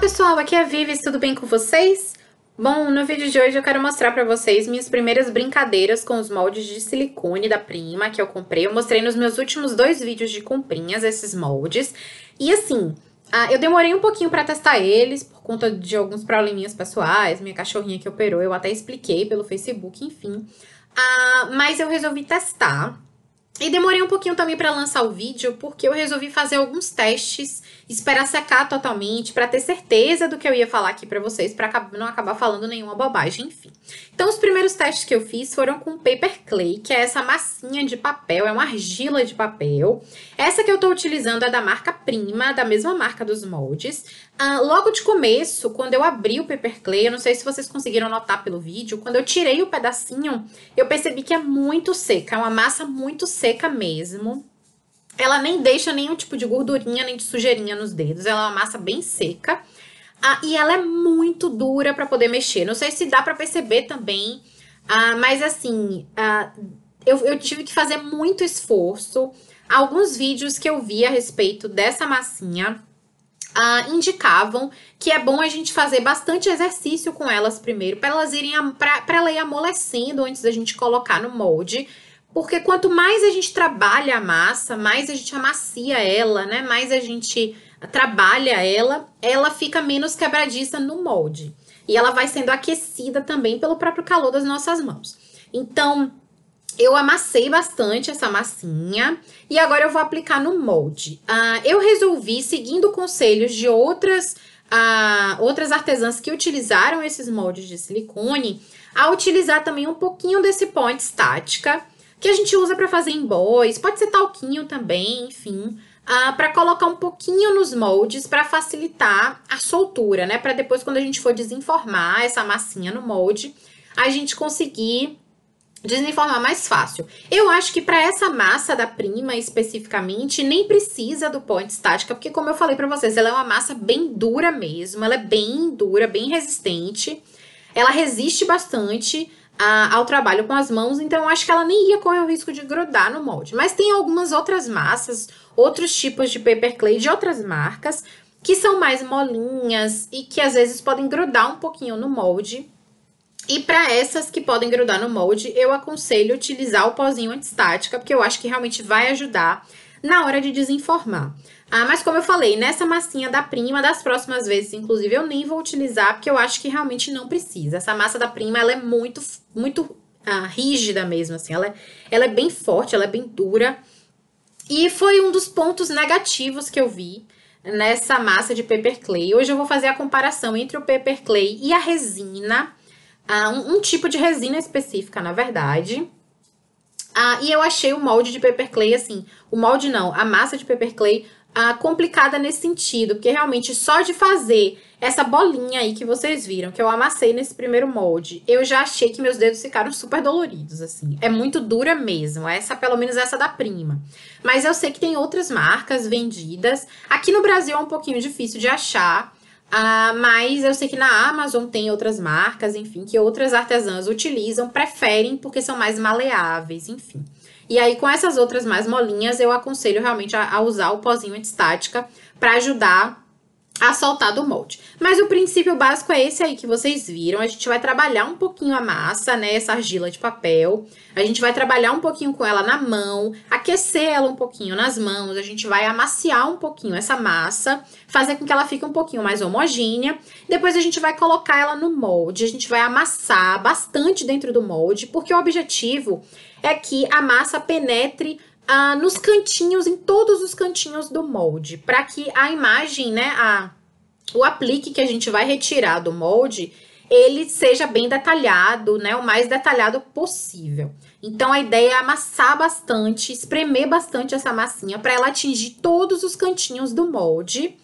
pessoal, aqui é a Vivi, tudo bem com vocês? Bom, no vídeo de hoje eu quero mostrar pra vocês minhas primeiras brincadeiras com os moldes de silicone da Prima que eu comprei. Eu mostrei nos meus últimos 2 vídeos de comprinhas esses moldes. E assim, eu demorei um pouquinho pra testar eles por conta de alguns probleminhas pessoais, minha cachorrinha que operou, eu até expliquei pelo Facebook, enfim. Mas eu resolvi testar. E demorei um pouquinho também para lançar o vídeo, porque eu resolvi fazer alguns testes, esperar secar totalmente, para ter certeza do que eu ia falar aqui para vocês, para não acabar falando nenhuma bobagem, enfim. Então, os primeiros testes que eu fiz foram com paper clay, que é essa massinha de papel, é uma argila de papel. Essa que eu tô utilizando é da marca Prima, da mesma marca dos moldes. Logo de começo, quando eu abri o paper clay, eu não sei se vocês conseguiram notar pelo vídeo, quando eu tirei o pedacinho, eu percebi que é muito seca, é uma massa muito seca mesmo. Ela nem deixa nenhum tipo de gordurinha, nem de sujeirinha nos dedos, ela é uma massa bem seca. E ela é muito dura para poder mexer, não sei se dá para perceber também, mas assim, eu tive que fazer muito esforço. Alguns vídeos que eu vi a respeito dessa massinha indicavam que é bom a gente fazer bastante exercício com elas primeiro, para ela ir amolecendo antes da gente colocar no molde, porque quanto mais a gente trabalha a massa, mais a gente amacia ela, né? Mais a gente trabalha ela fica menos quebradiça no molde. E ela vai sendo aquecida também pelo próprio calor das nossas mãos. Então, eu amassei bastante essa massinha e agora eu vou aplicar no molde. Eu resolvi, seguindo conselhos de outras artesãs que utilizaram esses moldes de silicone, a utilizar também um pouquinho desse pó anti-estática, que a gente usa para fazer embóis, pode ser talquinho também, enfim, para colocar um pouquinho nos moldes para facilitar a soltura, né? Para depois, quando a gente for desenformar essa massinha no molde, a gente conseguir desenformar mais fácil. Eu acho que para essa massa da Prima especificamente, nem precisa do pó anti-estática, porque como eu falei para vocês, ela é uma massa bem dura mesmo, ela é bem dura, bem resistente, ela resiste bastante ao trabalho com as mãos, então eu acho que ela nem ia correr o risco de grudar no molde. Mas tem algumas outras massas, outros tipos de paper clay de outras marcas, que são mais molinhas e que às vezes podem grudar um pouquinho no molde. E para essas que podem grudar no molde, eu aconselho utilizar o pozinho anti-estática, porque eu acho que realmente vai ajudar na hora de desenformar. Mas como eu falei, nessa massinha da Prima, das próximas vezes, inclusive, eu nem vou utilizar, porque eu acho que realmente não precisa. Essa massa da Prima, ela é muito rígida mesmo, assim, ela é bem forte, ela é bem dura. E foi um dos pontos negativos que eu vi nessa massa de paper clay. Hoje eu vou fazer a comparação entre o paper clay e a resina, um tipo de resina específica, na verdade. E eu achei o molde de paper clay, assim, o molde não, a massa de paper clay complicada nesse sentido, porque realmente só de fazer essa bolinha aí que vocês viram, que eu amassei nesse primeiro molde, eu já achei que meus dedos ficaram super doloridos, assim. É muito dura mesmo, pelo menos essa da Prima. Mas eu sei que tem outras marcas vendidas. Aqui no Brasil é um pouquinho difícil de achar, mas eu sei que na Amazon tem outras marcas, enfim, que outras artesãs utilizam, preferem porque são mais maleáveis, enfim. E aí, com essas outras mais molinhas, eu aconselho realmente a usar o pozinho anti-estática para ajudar a soltar do molde. Mas o princípio básico é esse aí que vocês viram. A gente vai trabalhar um pouquinho a massa, né, essa argila de papel. A gente vai trabalhar um pouquinho com ela na mão, aquecer ela um pouquinho nas mãos. A gente vai amaciar um pouquinho essa massa, fazer com que ela fique um pouquinho mais homogênea. Depois a gente vai colocar ela no molde, a gente vai amassar bastante dentro do molde, porque o objetivo é que a massa penetre nos cantinhos, em todos os cantinhos do molde, para que a imagem, né, o aplique que a gente vai retirar do molde, ele seja bem detalhado, né, o mais detalhado possível. Então, a ideia é amassar bastante, espremer bastante essa massinha para ela atingir todos os cantinhos do molde,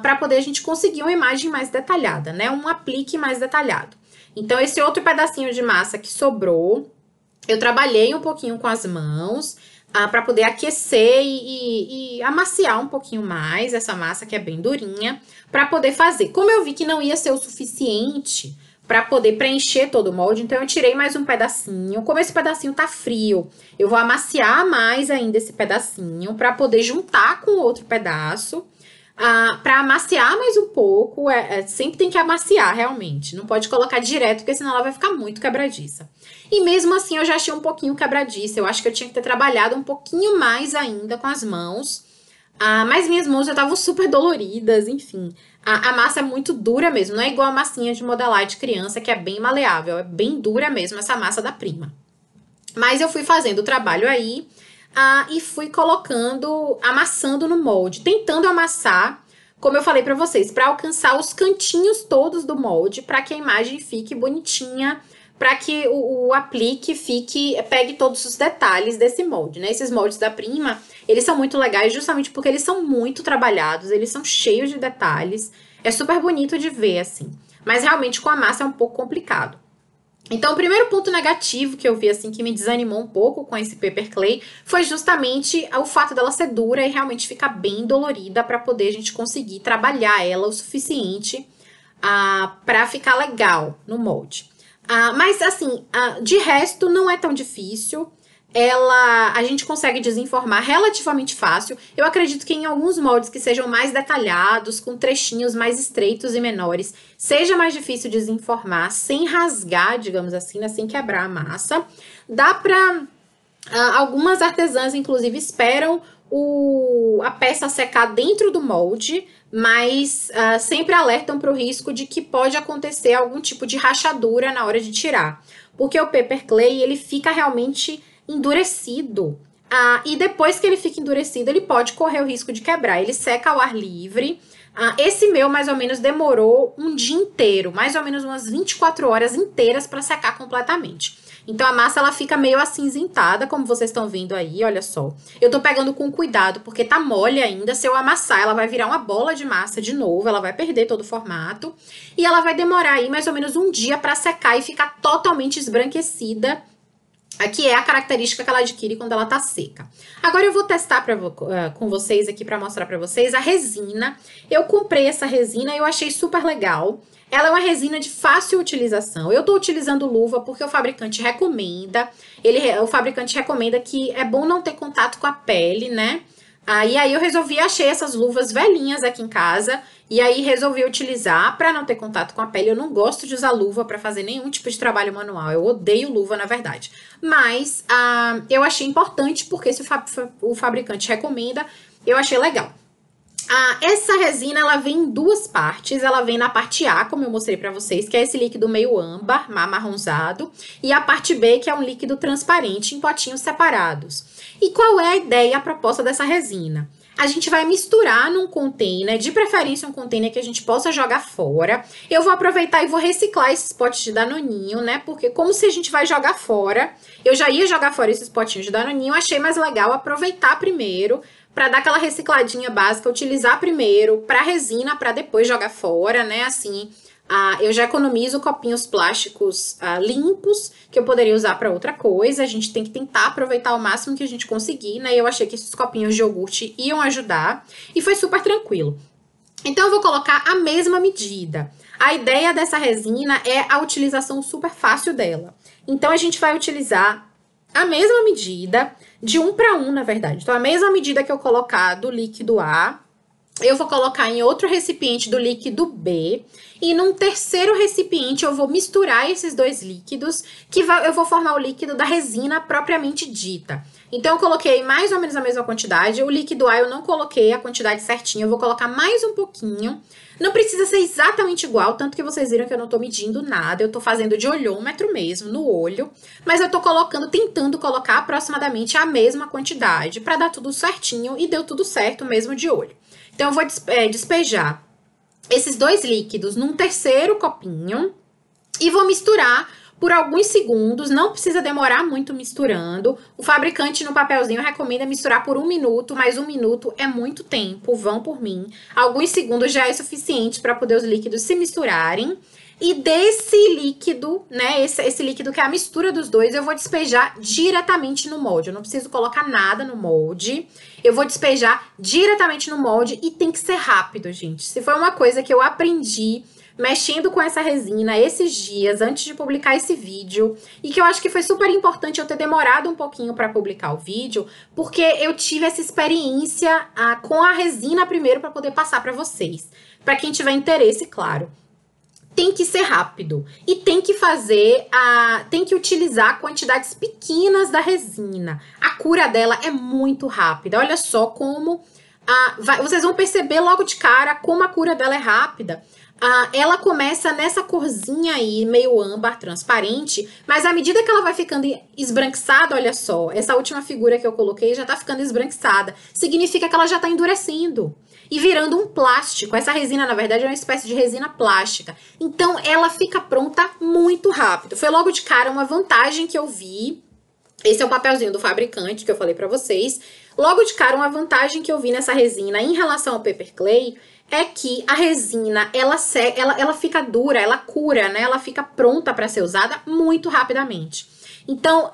para poder a gente conseguir uma imagem mais detalhada, né, um aplique mais detalhado. Então, esse outro pedacinho de massa que sobrou, eu trabalhei um pouquinho com as mãos, para poder aquecer e amaciar um pouquinho mais essa massa que é bem durinha, para poder fazer. Como eu vi que não ia ser o suficiente para poder preencher todo o molde, então eu tirei mais um pedacinho. Como esse pedacinho tá frio, eu vou amaciar mais ainda esse pedacinho para poder juntar com o outro pedaço. Para amaciar mais um pouco, sempre tem que amaciar realmente. Não pode colocar direto, porque senão ela vai ficar muito quebradiça. E mesmo assim eu já achei um pouquinho quebradiça. Eu acho que eu tinha que ter trabalhado um pouquinho mais ainda com as mãos. Mas minhas mãos já estavam super doloridas, enfim. A massa é muito dura mesmo, não é igual a massinha de modelar de criança, que é bem maleável. É bem dura mesmo essa massa da Prima. Mas eu fui fazendo o trabalho aí e fui colocando, amassando no molde, tentando amassar, como eu falei pra vocês, pra alcançar os cantinhos todos do molde, pra que a imagem fique bonitinha, pra que o aplique pegue todos os detalhes desse molde, né? Esses moldes da Prima, eles são muito legais justamente porque eles são muito trabalhados, eles são cheios de detalhes, é super bonito de ver, assim. Mas realmente com a massa é um pouco complicado. Então, o primeiro ponto negativo que eu vi, assim, que me desanimou um pouco com esse paper clay foi justamente o fato dela ser dura e realmente ficar bem dolorida para poder a gente conseguir trabalhar ela o suficiente para ficar legal no molde. Mas, assim, de resto, não é tão difícil. A gente consegue desenformar relativamente fácil. Eu acredito que em alguns moldes que sejam mais detalhados, com trechinhos mais estreitos e menores, seja mais difícil desenformar sem rasgar, digamos assim, né, sem quebrar a massa. Dá pra... algumas artesãs, inclusive, esperam a peça secar dentro do molde, mas sempre alertam para o risco de que pode acontecer algum tipo de rachadura na hora de tirar. Porque o paper clay, ele fica realmente endurecido. E depois que ele fica endurecido, ele pode correr o risco de quebrar. Ele seca ao ar livre. Esse meu, mais ou menos, demorou um dia inteiro, mais ou menos umas 24 horas inteiras para secar completamente. Então, a massa, ela fica meio acinzentada, como vocês estão vendo aí, olha só. Eu tô pegando com cuidado, porque tá mole ainda. Se eu amassar, ela vai virar uma bola de massa de novo, ela vai perder todo o formato. E ela vai demorar aí mais ou menos um dia para secar e ficar totalmente esbranquecida, que é a característica que ela adquire quando ela tá seca. Agora eu vou testar com vocês aqui para mostrar para vocês a resina. Eu comprei essa resina e eu achei super legal. Ela é uma resina de fácil utilização. Eu tô utilizando luva porque o fabricante recomenda. O fabricante recomenda que é bom não ter contato com a pele, né? E aí eu achei essas luvas velhinhas aqui em casa, e aí resolvi utilizar para não ter contato com a pele. Eu não gosto de usar luva para fazer nenhum tipo de trabalho manual, eu odeio luva, na verdade. Mas eu achei importante, porque se o fabricante recomenda, eu achei legal. Essa resina, ela vem em duas partes. Ela vem na parte A, como eu mostrei pra vocês, que é esse líquido meio âmbar, amarronzado. E a parte B, que é um líquido transparente em potinhos separados. E qual é a ideia, a proposta dessa resina? A gente vai misturar num container, de preferência um container que a gente possa jogar fora. Eu vou aproveitar e vou reciclar esses potes de danoninho, né? Porque como se a gente vai jogar fora, eu já ia jogar fora esses potinhos de danoninho, achei mais legal aproveitar primeiro, para dar aquela recicladinha básica, utilizar primeiro para resina, para depois jogar fora, né? Assim, eu já economizo copinhos plásticos limpos, que eu poderia usar para outra coisa. A gente tem que tentar aproveitar o máximo que a gente conseguir, né? E eu achei que esses copinhos de iogurte iam ajudar, e foi super tranquilo. Então, eu vou colocar a mesma medida. A ideia dessa resina é a utilização super fácil dela. Então, a gente vai utilizar a mesma medida, de 1 para 1, na verdade. Então, a mesma medida que eu colocar do líquido A, eu vou colocar em outro recipiente do líquido B. E num terceiro recipiente, eu vou misturar esses dois líquidos, eu vou formar o líquido da resina propriamente dita. Então, eu coloquei mais ou menos a mesma quantidade. O líquido A eu não coloquei a quantidade certinha, eu vou colocar mais um pouquinho. Não precisa ser exatamente igual, tanto que vocês viram que eu não tô medindo nada, eu tô fazendo de olhômetro mesmo, no olho, mas eu tô tentando colocar aproximadamente a mesma quantidade, pra dar tudo certinho, e deu tudo certo mesmo de olho. Então, eu vou despejar esses dois líquidos num terceiro copinho e vou misturar por alguns segundos, não precisa demorar muito misturando. O fabricante no papelzinho recomenda misturar por 1 minuto, mas 1 minuto é muito tempo, vão por mim. Alguns segundos já é suficiente para poder os líquidos se misturarem. E desse líquido, né, esse líquido que é a mistura dos dois, eu vou despejar diretamente no molde. Eu não preciso colocar nada no molde. Eu vou despejar diretamente no molde e tem que ser rápido, gente. Se foi uma coisa que eu aprendi mexendo com essa resina esses dias antes de publicar esse vídeo, e que eu acho que foi super importante eu ter demorado um pouquinho para publicar o vídeo, porque eu tive essa experiência com a resina primeiro para poder passar para vocês. Para quem tiver interesse, claro. Tem que ser rápido e tem que tem que utilizar quantidades pequenas da resina. A cura dela é muito rápida. Olha só como vocês vão perceber logo de cara como a cura dela é rápida. Ela começa nessa corzinha aí, meio âmbar, transparente, mas à medida que ela vai ficando esbranquiçada, olha só, essa última figura que eu coloquei já tá ficando esbranquiçada. Significa que ela já tá endurecendo e virando um plástico. Essa resina, na verdade, é uma espécie de resina plástica. Então, ela fica pronta muito rápido. Foi logo de cara uma vantagem que eu vi. Esse é o papelzinho do fabricante que eu falei pra vocês. Logo de cara, uma vantagem que eu vi nessa resina em relação ao paper clay é que a resina, ela fica dura, ela cura, né? Ela fica pronta para ser usada muito rapidamente. Então,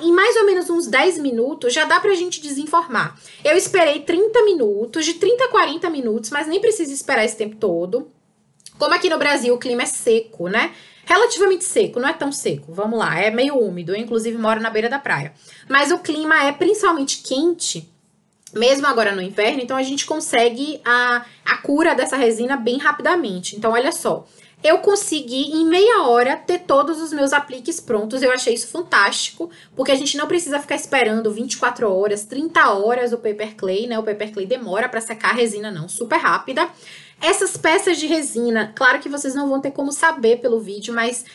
em mais ou menos uns 10 minutos, já dá pra gente desenformar. Eu esperei 30 minutos, de 30 a 40 minutos, mas nem precisa esperar esse tempo todo. Como aqui no Brasil o clima é seco, né? Relativamente seco, não é tão seco, vamos lá, é meio úmido, eu inclusive moro na beira da praia. Mas o clima é principalmente quente, mesmo agora no inverno, então a gente consegue a cura dessa resina bem rapidamente. Então, olha só, eu consegui em meia hora ter todos os meus apliques prontos. Eu achei isso fantástico, porque a gente não precisa ficar esperando 24 horas, 30 horas o paper clay, né? O paper clay demora para secar a resina, não, super rápida. Essas peças de resina, claro que vocês não vão ter como saber pelo vídeo, mas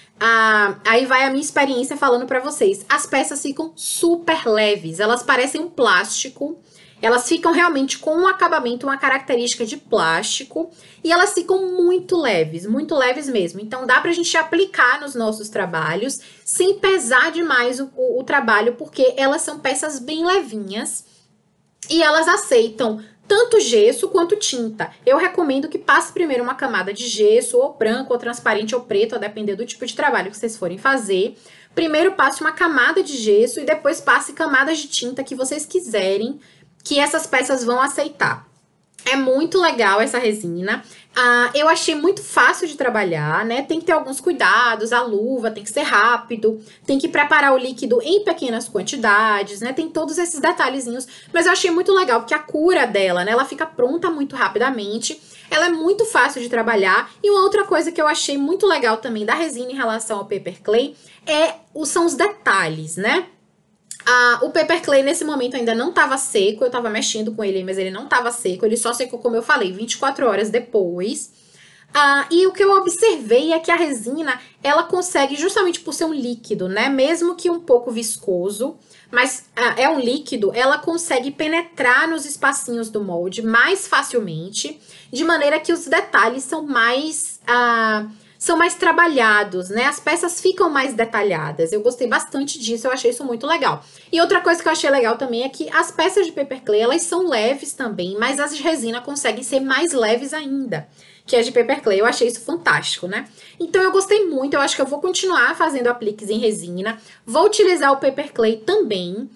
aí vai a minha experiência falando para vocês. As peças ficam super leves, elas parecem um plástico. Elas ficam realmente com um acabamento, uma característica de plástico, e elas ficam muito leves mesmo. Então, dá pra gente aplicar nos nossos trabalhos, sem pesar demais o trabalho, porque elas são peças bem levinhas, e elas aceitam tanto gesso quanto tinta. Eu recomendo que passe primeiro uma camada de gesso, ou branco, ou transparente, ou preto, a depender do tipo de trabalho que vocês forem fazer. Primeiro passe uma camada de gesso, e depois passe camadas de tinta que vocês quiserem, que essas peças vão aceitar. É muito legal essa resina. Eu achei muito fácil de trabalhar, né? Tem que ter alguns cuidados, a luva tem que ser rápido, tem que preparar o líquido em pequenas quantidades, né? Tem todos esses detalhezinhos, mas eu achei muito legal, porque a cura dela, né? Ela fica pronta muito rapidamente, ela é muito fácil de trabalhar. E uma outra coisa que eu achei muito legal também da resina em relação ao paper clay são os detalhes, né? O paper clay nesse momento ainda não estava seco, eu estava mexendo com ele, mas ele não estava seco, ele só secou, como eu falei, 24 horas depois. E o que eu observei é que a resina, ela consegue, justamente por ser um líquido, né, mesmo que um pouco viscoso, mas é um líquido, ela consegue penetrar nos espacinhos do molde mais facilmente, de maneira que os detalhes são mais trabalhados, né? As peças ficam mais detalhadas. Eu gostei bastante disso, eu achei isso muito legal. E outra coisa que eu achei legal também é que as peças de paper clay, elas são leves também, mas as de resina conseguem ser mais leves ainda que as de paper clay. Eu achei isso fantástico, né? Então eu gostei muito, eu acho que eu vou continuar fazendo apliques em resina, vou utilizar o paper clay também.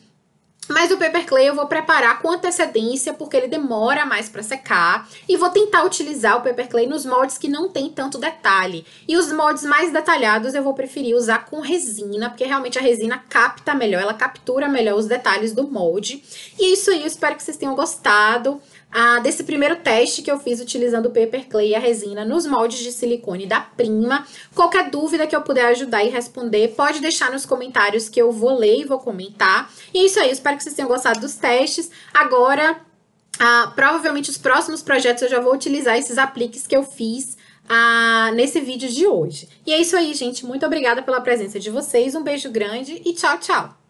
Mas o paper clay eu vou preparar com antecedência, porque ele demora mais para secar. E vou tentar utilizar o paper clay nos moldes que não tem tanto detalhe. E os moldes mais detalhados eu vou preferir usar com resina, porque realmente a resina capta melhor, ela captura melhor os detalhes do molde. E é isso aí, eu espero que vocês tenham gostado desse primeiro teste que eu fiz utilizando o paper clay e a resina nos moldes de silicone da Prima. Qualquer dúvida que eu puder ajudar e responder, pode deixar nos comentários que eu vou ler e vou comentar. E é isso aí, eu espero que vocês tenham gostado dos testes. Agora, provavelmente os próximos projetos eu já vou utilizar esses apliques que eu fiz nesse vídeo de hoje. E é isso aí, gente. Muito obrigada pela presença de vocês. Um beijo grande e tchau, tchau!